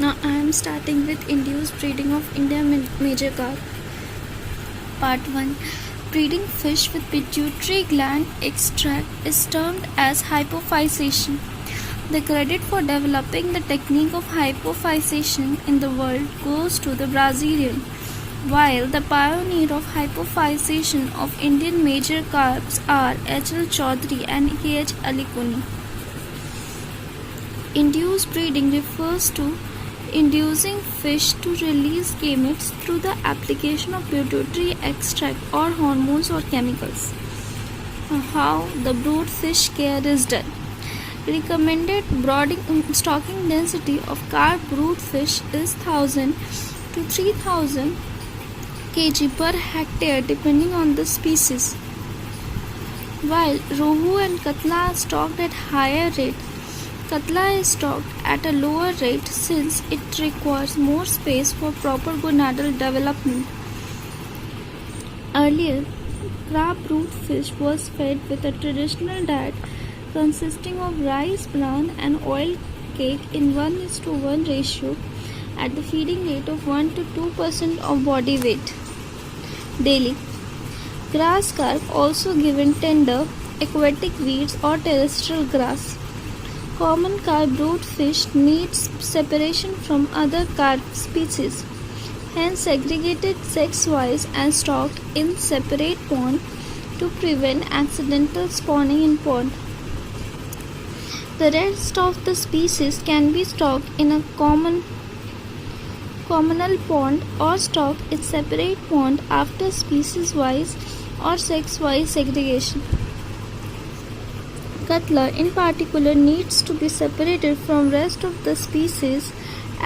Now I am starting with induced breeding of Indian major carp. Part 1. Breeding fish with pituitary gland extract is termed as hypophysis. The credit for developing the technique of hypophysis in the world goes to the Brazilian, while the pioneer of hypophysis of Indian major carps are H. L. Chaudhary and K. H. Alikuni. Induced breeding refers to inducing fish to release gametes through the application of pituitary extract or hormones or chemicals. How the brood fish care is done. Recommended stocking density of carp brood fish is 1000 to 3000 kg per hectare depending on the species. While rohu and katla are stocked at higher rate, katla is stocked at a lower rate since it requires more space for proper gonadal development. Earlier, carp brood fish was fed with a traditional diet consisting of rice bran and oil cake in 1:1 ratio at the feeding rate of 1 to 2% of body weight daily. Grass carp also given tender aquatic weeds or terrestrial grass. Common carp brood fish needs separation from other carp species, hence segregated sex-wise and stocked in separate pond to prevent accidental spawning in pond. The rest of the species can be stocked in a communal pond or stocked in separate pond after species-wise or sex-wise segregation. Katla in particular needs to be separated from rest of the species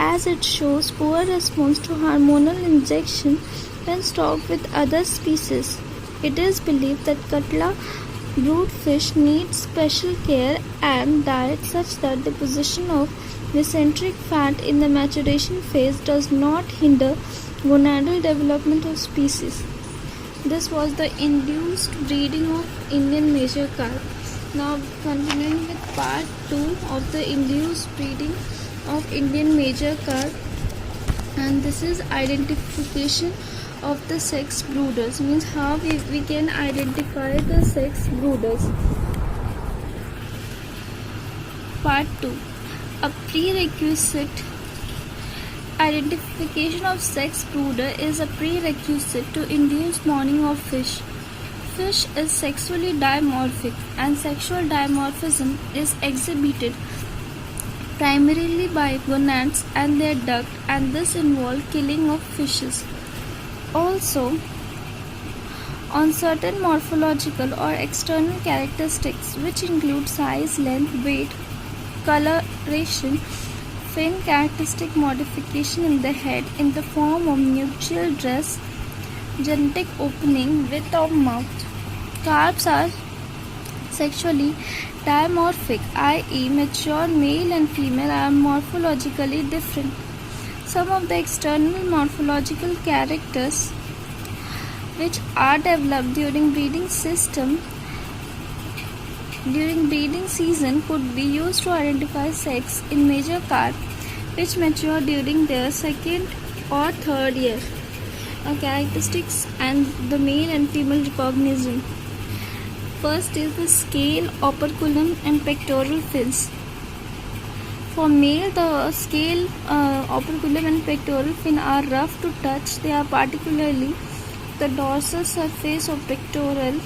as it shows poor response to hormonal injection when stocked with other species. It is believed that Katla brood fish needs special care and diet such that deposition of mesenteric fat in the maturation phase does not hinder gonadal development of species. This was the induced breeding of Indian major carp. Now continuing with part 2 of the induced breeding of Indian major carp, and this is identification of the sex brooders, means how we can identify the sex brooders. Part 2. A prerequisite identification of sex brooder is a prerequisite to induce spawning of fish. Fish is sexually dimorphic and sexual dimorphism is exhibited primarily by gonads and their duct, and this involves killing of fishes. Also, on certain morphological or external characteristics which include size, length, weight, coloration, fin characteristic modification in the head in the form of nuptial dress, genetic opening, width of mouth. Carps are sexually dimorphic, i.e. mature male and female are morphologically different. Some of the external morphological characters which are developed during breeding season could be used to identify sex in major carp which mature during their second or third year. Characteristics and the male and female recognition. First is the scale, operculum and pectoral fins. For male, the scale, operculum and pectoral fin are rough to touch. They are particularly the dorsal surface of pectoral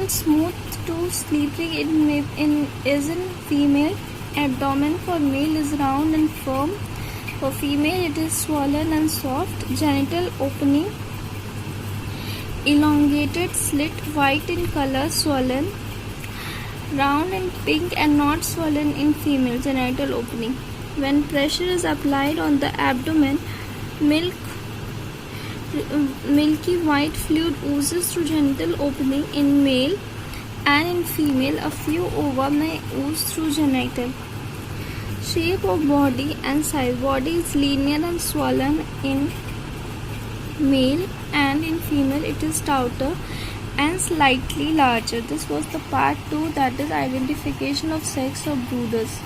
smooth to slippery is in female. Abdomen for male is round and firm. For female, it is swollen and soft. Genital opening elongated slit, white in color, swollen, round and pink and not swollen in female genital opening. When pressure is applied on the abdomen, milky white fluid oozes through genital opening in male, and in female a few ova may ooze through genital. Shape of body and size. Body is linear and swollen in male, and in female it is stouter and slightly larger. This was the part 2, that is identification of sex of brooders.